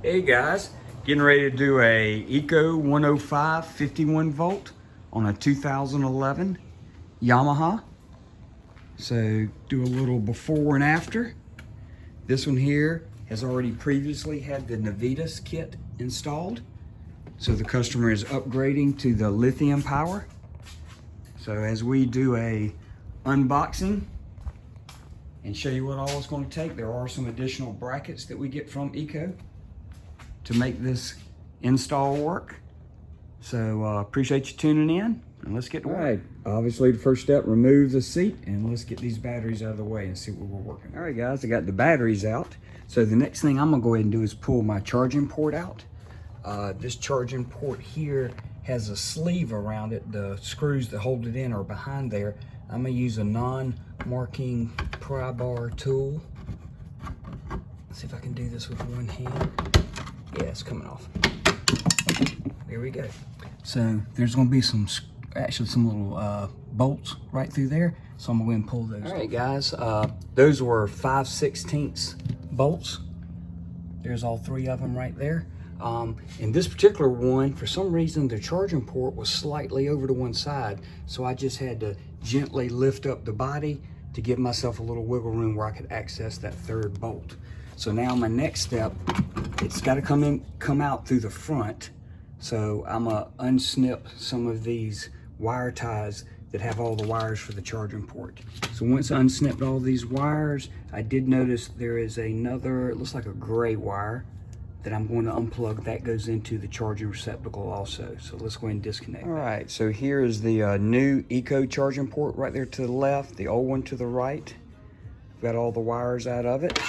Hey guys, getting ready to do a Eco 105 51 volt on a 2011 Yamaha. So do a little before and after. This one here has already previously had the Navitas kit installed. So the customer is upgrading to the lithium power. So as we do a unboxing and show you what all it's going to take, there are some additional brackets that we get from Eco to make this install work. So appreciate you tuning in, and let's get to work. All right, obviously the first step, remove the seat, and let's get these batteries out of the way and see what we're working with. All right guys, I got the batteries out. So the next thing I'm gonna go ahead and do is pull my charging port out. This charging port here has a sleeve around it. The screws that hold it in are behind there. I'm gonna use a non-marking pry bar tool. Let's see if I can do this with one hand. Yeah, it's coming off. There we go. So there's gonna be some little bolts right through there. So I'm gonna go ahead and pull those. All right guys, those were 5/16 bolts. There's all three of them right there. In this particular one, for some reason, the charging port was slightly over to one side. So I just had to gently lift up the body to give myself a little wiggle room where I could access that third bolt. So now my next step, it's got to come out through the front. So I'm gonna unsnip some of these wire ties that have all the wires for the charging port. So once I unsnipped all these wires, I did notice there is another, it looks like a gray wire that I'm going to unplug. That goes into the charging receptacle also. So let's go ahead and disconnect. All right, so here is the new Eco charging port right there to the left, the old one to the right. Got all the wires out of it.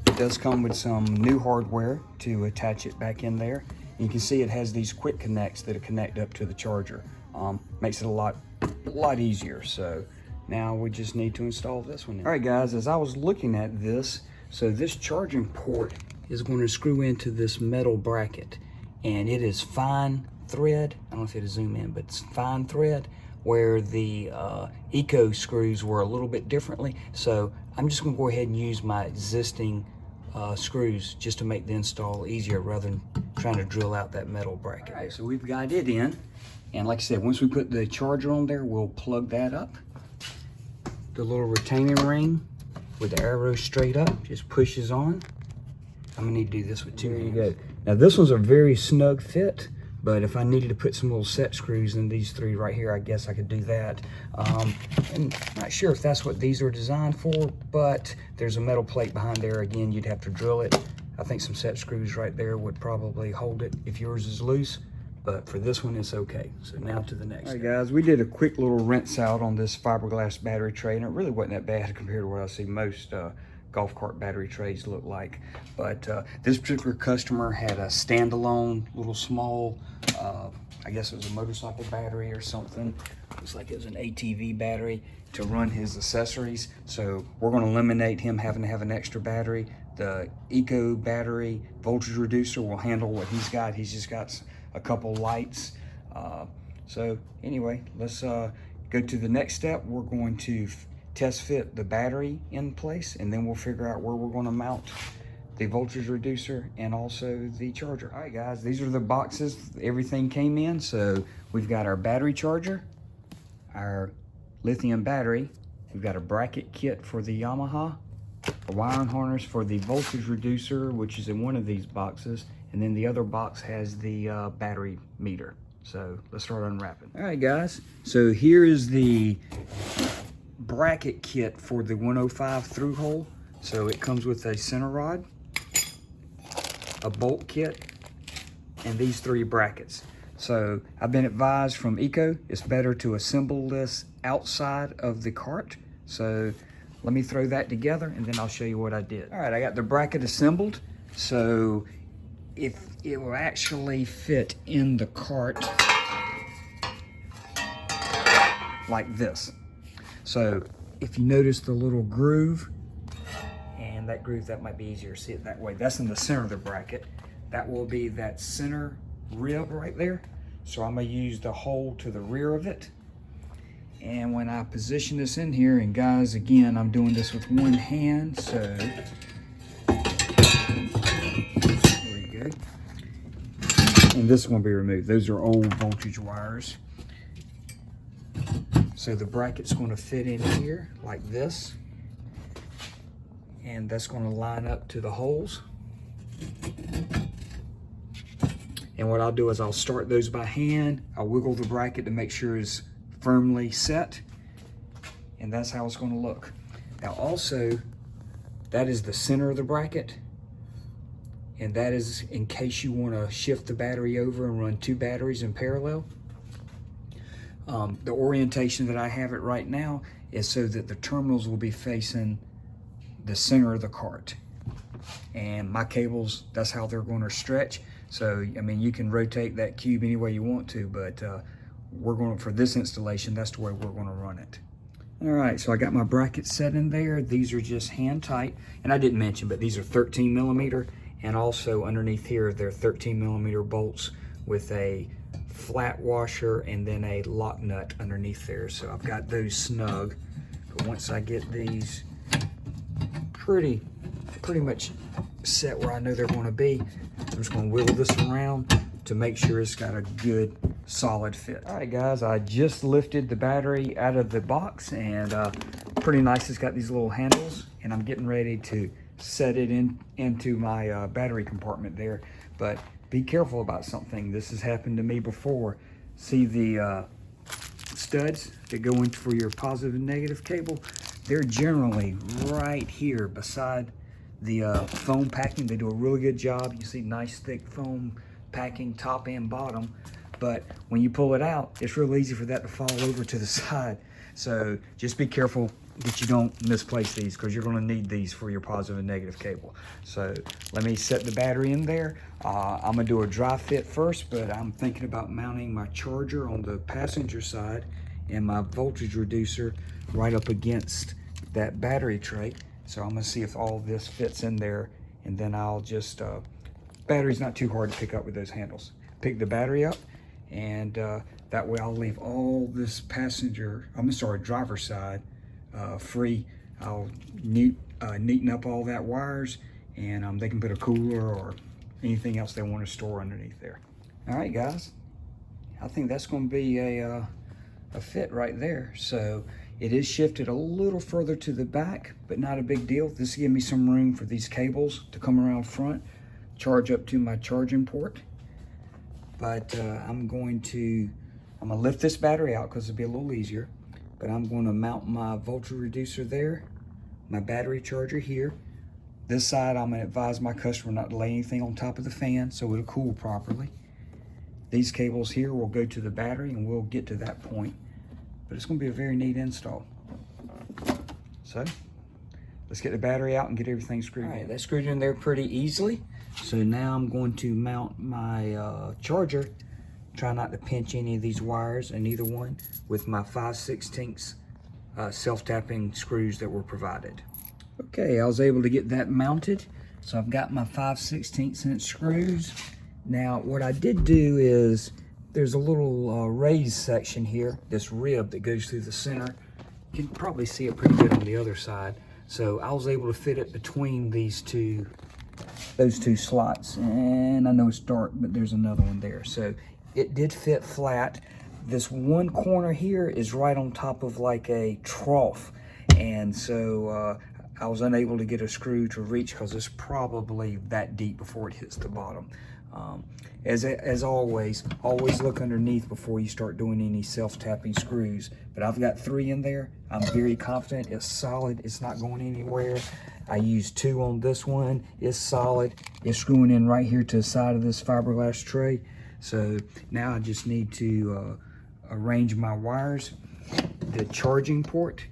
It does come with some new hardware to attach it back in there. And you can see it has these quick connects that connect up to the charger. Makes it a lot easier. So now we just need to install this one in. All right guys, as I was looking at this, so this charging port is going to screw into this metal bracket, and it is fine thread. I don't know if it'll zoom in, but it's fine thread, where the Eco screws were a little bit differently. So I'm just going to go ahead and use my existing screws just to make the install easier rather than trying to drill out that metal bracket. All right, so we've got it in, and like I said, once we put the charger on there, we'll plug that up. The little retaining ring with the arrow straight up just pushes on. I'm gonna need to do this with two hands. There you go. Now this one's a very snug fit, but if I needed to put some little set screws in these three right here, I guess I could do that. And not sure if that's what these are designed for, but there's a metal plate behind there. Again, you'd have to drill it. I think some set screws right there would probably hold it if yours is loose, but for this one, it's okay. So now to the next. All right guys, we did a quick little rinse out on this fiberglass battery tray, and it really wasn't that bad compared to what I see most golf cart battery trays look like. But this particular customer had a standalone little small, I guess it was a motorcycle battery or something. Looks like it was an ATV battery to run his accessories. So we're gonna eliminate him having to have an extra battery. The Eco battery voltage reducer will handle what he's got. He's just got a couple lights. So anyway, let's go to the next step. We're going to test fit the battery in place, and then we'll figure out where we're going to mount the voltage reducer and also the charger. All right guys, these are the boxes everything came in. So we've got our battery charger, our lithium battery, we've got a bracket kit for the Yamaha, a wiring harness for the voltage reducer, which is in one of these boxes, and then the other box has the battery meter. So let's start unwrapping. All right guys, so here is the bracket kit for the 105 through hole. So it comes with a center rod, a bolt kit, and these three brackets. So I've been advised from Eco, it's better to assemble this outside of the cart. So let me throw that together and then I'll show you what I did. All right, I got the bracket assembled. So if it will actually fit in the cart like this. So if you notice the little groove, and that groove, that might be easier to see it that way. That's in the center of the bracket. That will be that center rib right there. So I'm gonna use the hole to the rear of it. And when I position this in here, and guys, again, I'm doing this with one hand, so there we go. and this is going to be removed. Those are old voltage wires. So the bracket's going to fit in here like this, and that's going to line up to the holes. And what I'll do is I'll start those by hand. I'll wiggle the bracket to make sure it's firmly set, and that's how it's going to look. Now also, that is the center of the bracket, and that is in case you want to shift the battery over and run 2 batteries in parallel. The orientation that I have it right now is so that the terminals will be facing the center of the cart. And my cables, that's how they're going to stretch. So, I mean, you can rotate that cube any way you want to, but we're going to, for this installation, that's the way we're going to run it. All right, so I got my brackets set in there. These are just hand tight. And I didn't mention, but these are 13 millimeter. And also underneath here, they're 13 millimeter bolts with a flat washer and then a lock nut underneath there. So I've got those snug. But once I get these pretty much set where I know they're going to be, I'm just going to wiggle this around to make sure it's got a good solid fit. All right guys, I just lifted the battery out of the box, and pretty nice. It's got these little handles, and I'm getting ready to set it into my battery compartment there. But be careful about something. This has happened to me before. See the studs that go in for your positive and negative cable? They're generally right here beside the foam packing. They do a really good job. You see nice thick foam packing top and bottom, but when you pull it out, it's real easy for that to fall over to the side. So just be careful that you don't misplace these, because you're going to need these for your positive and negative cable. So let me set the battery in there. I'm going to do a dry fit first, but I'm thinking about mounting my charger on the passenger side and my voltage reducer right up against that battery tray. So I'm going to see if all this fits in there, and then I'll just battery's not too hard to pick up with those handles. Pick the battery up, and that way I'll leave all this driver side free. I'll neaten up all that wires, and they can put a cooler or anything else they want to store underneath there. All right guys, I think that's going to be a fit right there. So it is shifted a little further to the back, but not a big deal. This will give me some room for these cables to come around front, charge up to my charging port. But I'm gonna lift this battery out because it'll be a little easier. But I'm going to mount my voltage reducer there, my battery charger here. This side, I'm going to advise my customer not to lay anything on top of the fan so it'll cool properly. These cables here will go to the battery, and we'll get to that point. But it's going to be a very neat install. So let's get the battery out and get everything screwed in. All right, that's screwed in there pretty easily. So now I'm going to mount my charger. Try not to pinch any of these wires in either one with my 5/16 self-tapping screws that were provided. Okay, I was able to get that mounted. So I've got my 5/16 inch screws. Now what I did do is there's a little raised section here, this rib that goes through the center. You can probably see it pretty good on the other side. So I was able to fit it between those two slots. And I know it's dark, but there's another one there. So it did fit flat. This one corner here is right on top of like a trough. And so I was unable to get a screw to reach because it's probably that deep before it hits the bottom. As always look underneath before you start doing any self-tapping screws. But I've got 3 in there. I'm very confident it's solid. It's not going anywhere. I used 2 on this one. It's solid. It's screwing in right here to the side of this fiberglass tray. So now I just need to arrange my wires, the charging port.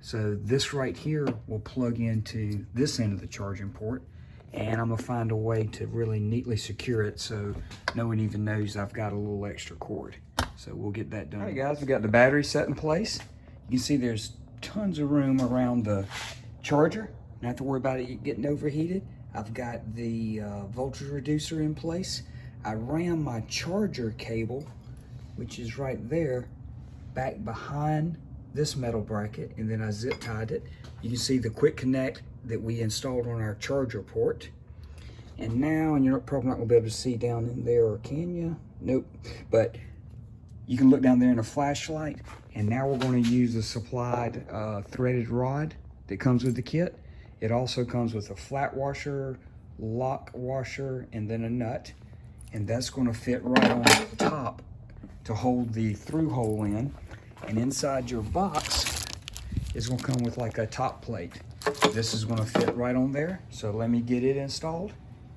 So this right here will plug into this end of the charging port, and I'm gonna find a way to really neatly secure it so no one even knows I've got a little extra cord. So we'll get that done. All right guys, we got the battery set in place. You can see there's tons of room around the charger. Not have to worry about it getting overheated. I've got the voltage reducer in place. I ran my charger cable, which is right there, back behind this metal bracket, and then I zip tied it. You can see the quick connect that we installed on our charger port. And now, and you're probably not gonna be able to see down in there, or can you? Nope. But you can look down there in a flashlight. And now we're going to use the supplied threaded rod that comes with the kit. It also comes with a flat washer, lock washer, and then a nut. And that's going to fit right on top to hold the through hole in. And inside your box is going to come with like a top plate. This is going to fit right on there. So let me get it installed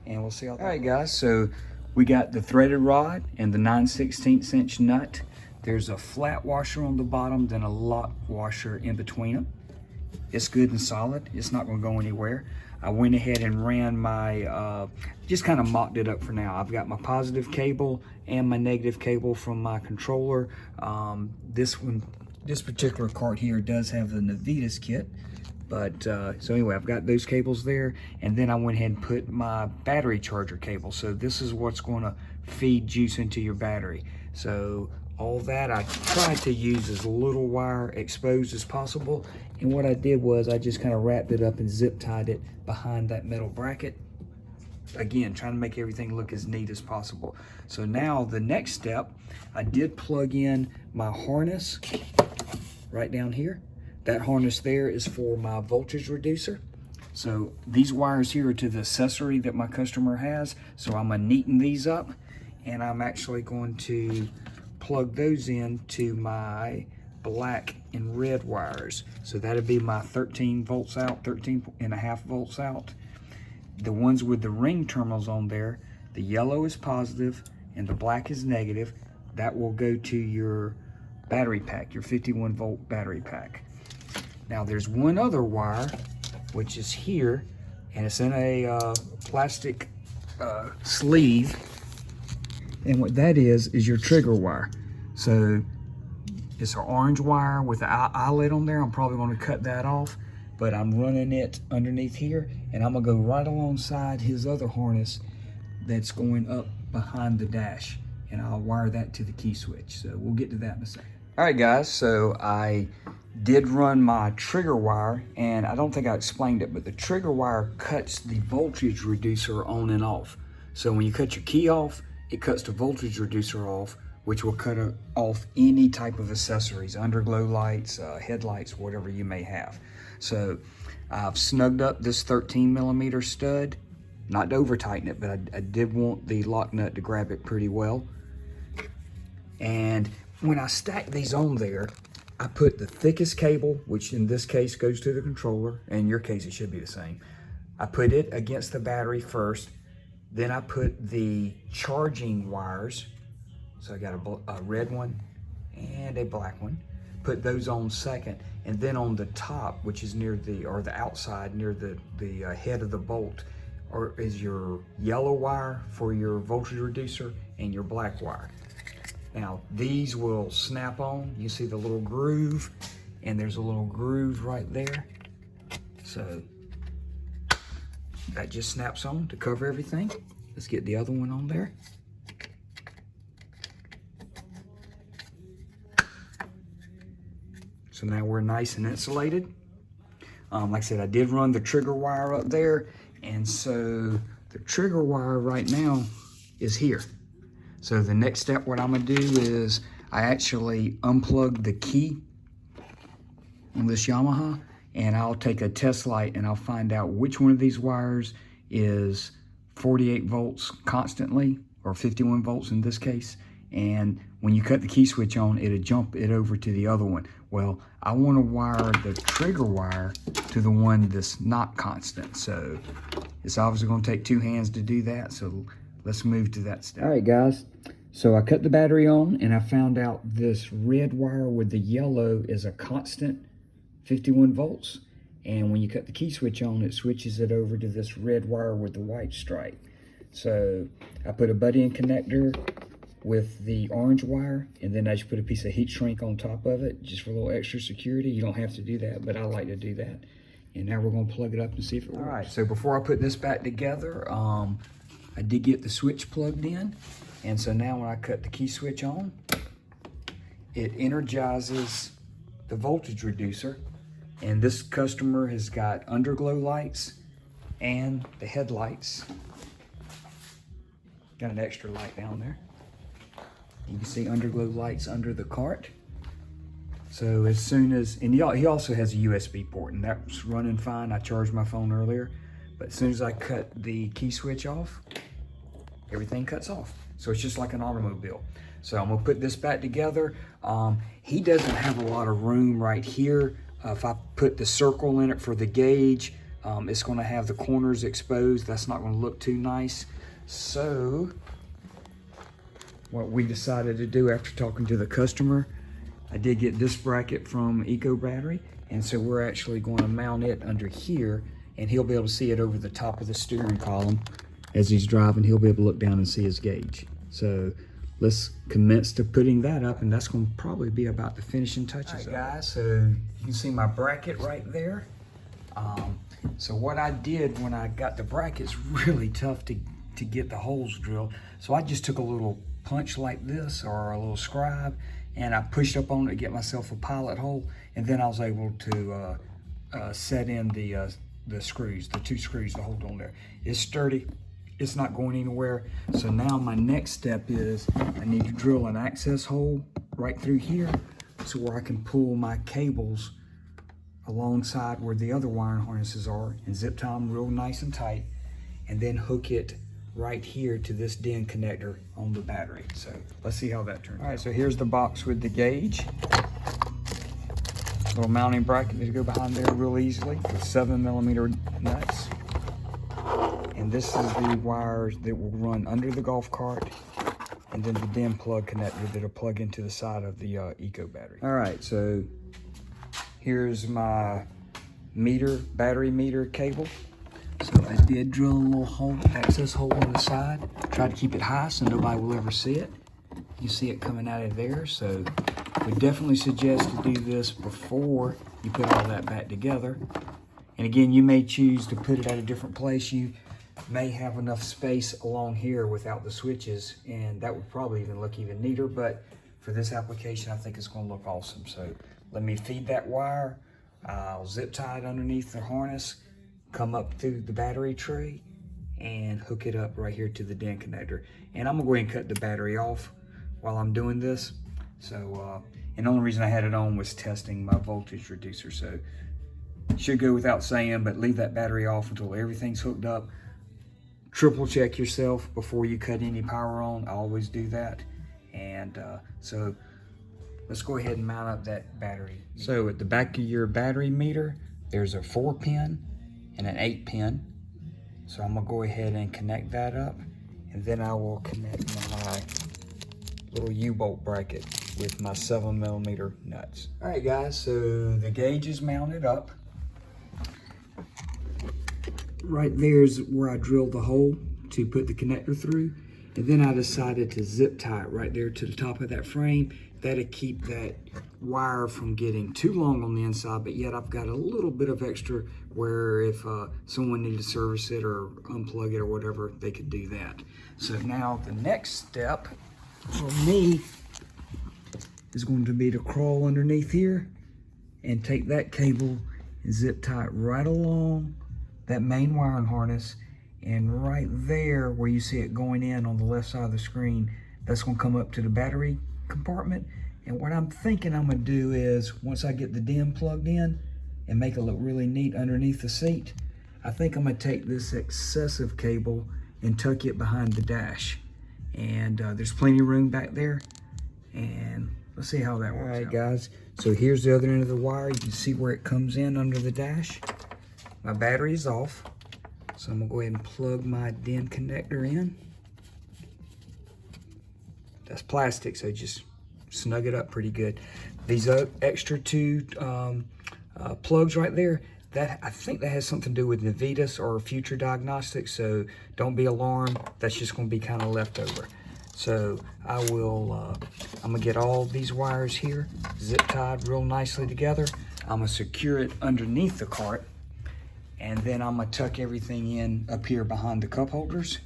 and we'll see how that goes. All right, guys, so we got the threaded rod and the 9/16 inch nut. There's a flat washer on the bottom, then a lock washer in between them. It's good and solid. It's not going to go anywhere. I went ahead and ran my, just kind of mocked it up for now. I've got my positive cable and my negative cable from my controller. This particular cart here does have the Navitas kit. But so anyway, I've got those cables there, and then I went ahead and put my battery charger cable. So this is what's going to feed juice into your battery. So all that, I tried to use as little wire exposed as possible. And what I did was I just kind of wrapped it up and zip tied it behind that metal bracket. Again, trying to make everything look as neat as possible. So now the next step, I did plug in my harness right down here. That harness there is for my voltage reducer. So these wires here are to the accessory that my customer has. So I'm gonna neaten these up, and I'm actually going to plug those in to my black and red wires. So that'll be my 13 volts out, 13.5 volts out. The ones with the ring terminals on there, the yellow is positive and the black is negative. That will go to your battery pack, your 51 volt battery pack. Now there's one other wire, which is here, and it's in a plastic sleeve. And what that is your trigger wire. So it's an orange wire with an eyelet on there. I'm probably going to cut that off, but I'm running it underneath here, and I'm going to go right alongside his other harness that's going up behind the dash, and I'll wire that to the key switch. So we'll get to that in a second. All right, guys, so I did run my trigger wire, and I don't think I explained it, but the trigger wire cuts the voltage reducer on and off. So when you cut your key off, it cuts the voltage reducer off, which will cut off any type of accessories, underglow lights, headlights, whatever you may have. So I've snugged up this 13 millimeter stud, not to over tighten it, but I did want the lock nut to grab it pretty well. And when I stack these on there, I put the thickest cable, which in this case goes to the controller. In your case, it should be the same. I put it against the battery first. Then I put the charging wires. So I got a red one and a black one. Put those on second. And then on the top, which is near the outside, near the head of the bolt, is your yellow wire for your voltage reducer and your black wire. Now, these will snap on. You see the little groove, and there's a little groove right there. So that just snaps on to cover everything. Let's get the other one on there. So now we're nice and insulated. Like I said, I did run the trigger wire up there, and so the trigger wire right now is here. So the next step, what I'm gonna do is I actually unplug the key on this Yamaha, and I'll take a test light and I'll find out which one of these wires is 48 volts constantly, or 51 volts in this case. And when you cut the key switch on, it'll jump it over to the other one. Well, I wanna wire the trigger wire to the one that's not constant. So it's obviously gonna take two hands to do that. So let's move to that step. All right, guys. So I cut the battery on, and I found out this red wire with the yellow is a constant 51 volts. And when you cut the key switch on, it switches it over to this red wire with the white stripe. So I put a butt-in connector with the orange wire, and then I just put a piece of heat shrink on top of it, just for a little extra security. You don't have to do that, but I like to do that. And now we're gonna plug it up and see if it works. All right, so before I put this back together, I did get the switch plugged in. And so now when I cut the key switch on, it energizes the voltage reducer. And this customer has got underglow lights and the headlights. Got an extra light down there. You can see underglow lights under the cart. So as soon as, and he also has a USB port, and that's running fine. I charged my phone earlier, but as soon as I cut the key switch off, everything cuts off. So it's just like an automobile. So I'm gonna put this back together. He doesn't have a lot of room right here. If I put the circle in it for the gauge, it's gonna have the corners exposed. That's not gonna look too nice. So what we decided to do after talking to the customer, I did get this bracket from Eco Battery, and so we're actually going to mount it under here, and he'll be able to see it over the top of the steering column. As he's driving, he'll be able to look down and see his gauge. So let's commence to putting that up, and that's going to probably be about the finishing touches. All right, guys, so you can see my bracket right there. So what I did when I got the brackets, really tough to get the holes drilled. So I just took a little punch like this, or a little scribe, and I pushed up on it to get myself a pilot hole, and then I was able to set in the screws, the 2 screws to hold on there. It's sturdy, it's not going anywhere. So now my next step is I need to drill an access hole right through here, so where I can pull my cables alongside where the other wiring harnesses are, and zip tie them real nice and tight, and then hook it right here to this DIN connector on the battery. So let's see how that turns out. All right, so here's the box with the gauge. Little mounting bracket to go behind there real easily with 7mm nuts. And this is the wires that will run under the golf cart, and then the DIN plug connector that'll plug into the side of the Eco battery. All right, so here's my battery meter cable. So I did drill a little hole, access hole on the side. Tried to keep it high so nobody will ever see it. You see it coming out of there. So we definitely suggest to do this before you put all that back together. And again, you may choose to put it at a different place. You may have enough space along here without the switches, and that would probably even look even neater. But for this application, I think it's going to look awesome. So let me feed that wire. I'll zip tie it underneath the harness, come up through the battery tray, and hook it up right here to the DIN connector. And I'm gonna go ahead and cut the battery off while I'm doing this. So, and the only reason I had it on was testing my voltage reducer. So should go without saying, but leave that battery off until everything's hooked up. Triple check yourself before you cut any power on. I always do that. And so let's go ahead and mount up that battery. So at the back of your battery meter, there's a 4-pin and an 8-pin. So I'm gonna go ahead and connect that up, and then I will connect my little U-bolt bracket with my 7mm nuts. All right, guys, so the gauge is mounted up. Right there's where I drilled the hole to put the connector through, and then I decided to zip tie it right there to the top of that frame. That'll keep that wire from getting too long on the inside, but yet I've got a little bit of extra where if someone needed to service it or unplug it or whatever, they could do that. So now the next step for me is going to be to crawl underneath here and take that cable and zip tie it right along that main wiring harness, and right there where you see it going in on the left side of the screen, that's going to come up to the battery compartment. And what I'm thinking I'm gonna do is, once I get the DIN plugged in and make it look really neat underneath the seat, I think I'm gonna take this excessive cable and tuck it behind the dash. And there's plenty of room back there, and let's see how that works. All right, guys, so here's the other end of the wire. You can see where it comes in under the dash. My battery is off, so I'm gonna go ahead and plug my DIN connector in. That's plastic, so just snug it up pretty good. These extra 2 plugs right there, that I think that has something to do with Navitas or future diagnostics, so don't be alarmed. That's just going to be kind of left over. So I will, I'm gonna get all these wires here zip tied real nicely together. I'm gonna secure it underneath the cart, and then I'm gonna tuck everything in up here behind the cup holders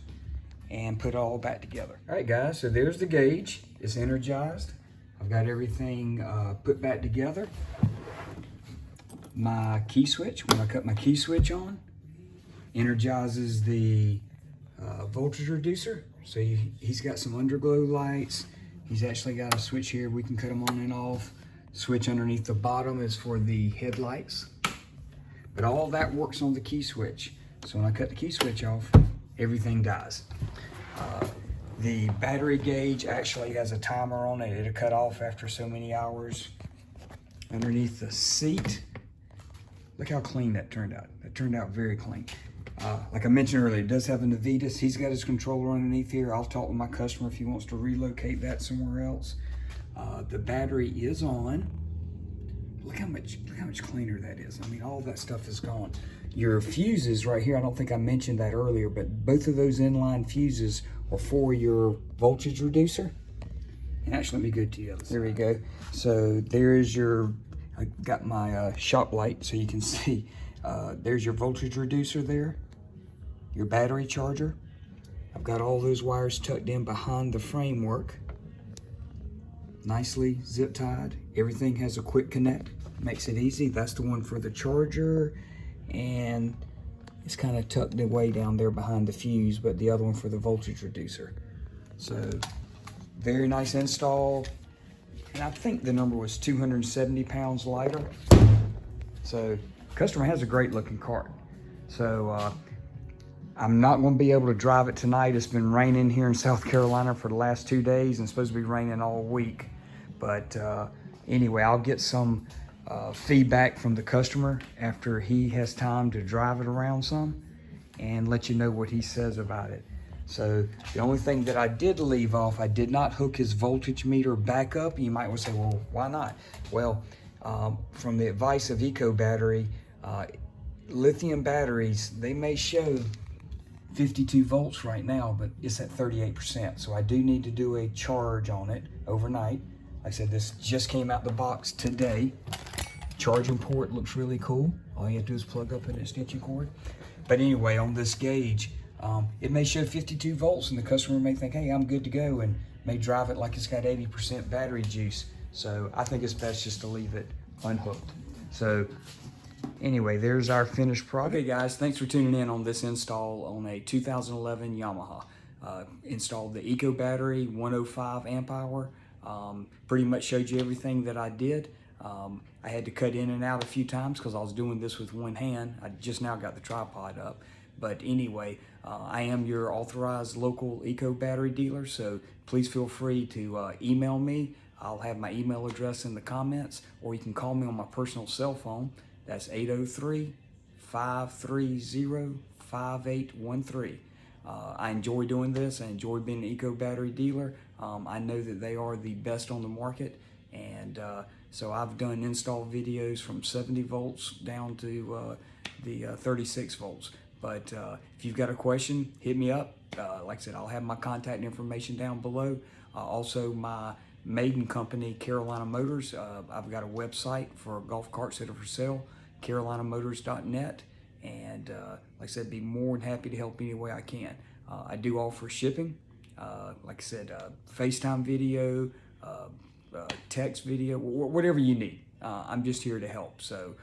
and put it all back together. All right, guys, so there's the gauge. It's energized. I've got everything put back together. My key switch, when I cut my key switch on, energizes the voltage reducer. So he's got some underglow lights. He's actually got a switch here. We can cut them on and off. Switch underneath the bottom is for the headlights. But all that works on the key switch. So when I cut the key switch off, everything dies. The battery gauge actually has a timer on it. It'll cut off after so many hours. Underneath the seat, look how clean that turned out. That turned out very clean. Like I mentioned earlier, it does have a Navitas. He's got his controller underneath here. I'll talk with my customer if he wants to relocate that somewhere else. The battery is on. Look how much cleaner that is. I mean, all that stuff is gone. Your fuses right here, I don't think I mentioned that earlier, but both of those inline fuses are for your voltage reducer. And actually, let me go to the other side. There we go. So there is your, I got my shop light so you can see. There's your voltage reducer there, your battery charger. I've got all those wires tucked in behind the framework. Nicely zip tied. Everything has a quick connect. Makes it easy. That's the one for the charger. And it's kind of tucked away down there behind the fuse, but the other one for the voltage reducer. So very nice install. And I think the number was 270 pounds lighter. So customer has a great looking cart. So I'm not going to be able to drive it tonight. It's been raining here in South Carolina for the last 2 days and it's supposed to be raining all week. But anyway, I'll get some feedback from the customer after he has time to drive it around some and let you know what he says about it. So the only thing that I did leave off, I did not hook his voltage meter back up. You might want to say, well, why not? Well, from the advice of Eco Battery, lithium batteries, they may show 52 volts right now, but it's at 38%. So I do need to do a charge on it overnight. Like I said, this just came out the box today. Charging port looks really cool. All you have to do is plug up an extension cord. But anyway, on this gauge, it may show 52 volts and the customer may think, hey, I'm good to go, and may drive it like it's got 80% battery juice. So I think it's best just to leave it unhooked. So anyway, there's our finished product. Okay guys, thanks for tuning in on this install on a 2011 Yamaha. Installed the Eco Battery 105 amp hour. Pretty much showed you everything that I did. I had to cut in and out a few times because I was doing this with one hand. I just now got the tripod up. But anyway, I am your authorized local Eco Battery dealer, so please feel free to email me. I'll have my email address in the comments, or you can call me on my personal cell phone. That's 803-530-5813. I enjoy doing this. I enjoy being an Eco Battery dealer. I know that they are the best on the market, and so I've done install videos from 70 volts down to the 36 volts. But if you've got a question, hit me up. Like I said, I'll have my contact information down below. Also, my maiden company, Carolina Motors. I've got a website for golf carts that are for sale, carolinamotors.net. And like I said, be more than happy to help any way I can. I do offer shipping. Like I said, FaceTime video, text video, whatever you need. I'm just here to help. So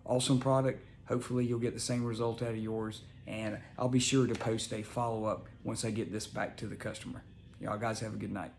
awesome product. Hopefully you'll get the same result out of yours, and I'll be sure to post a follow-up once I get this back to the customer. Y'all guys have a good night.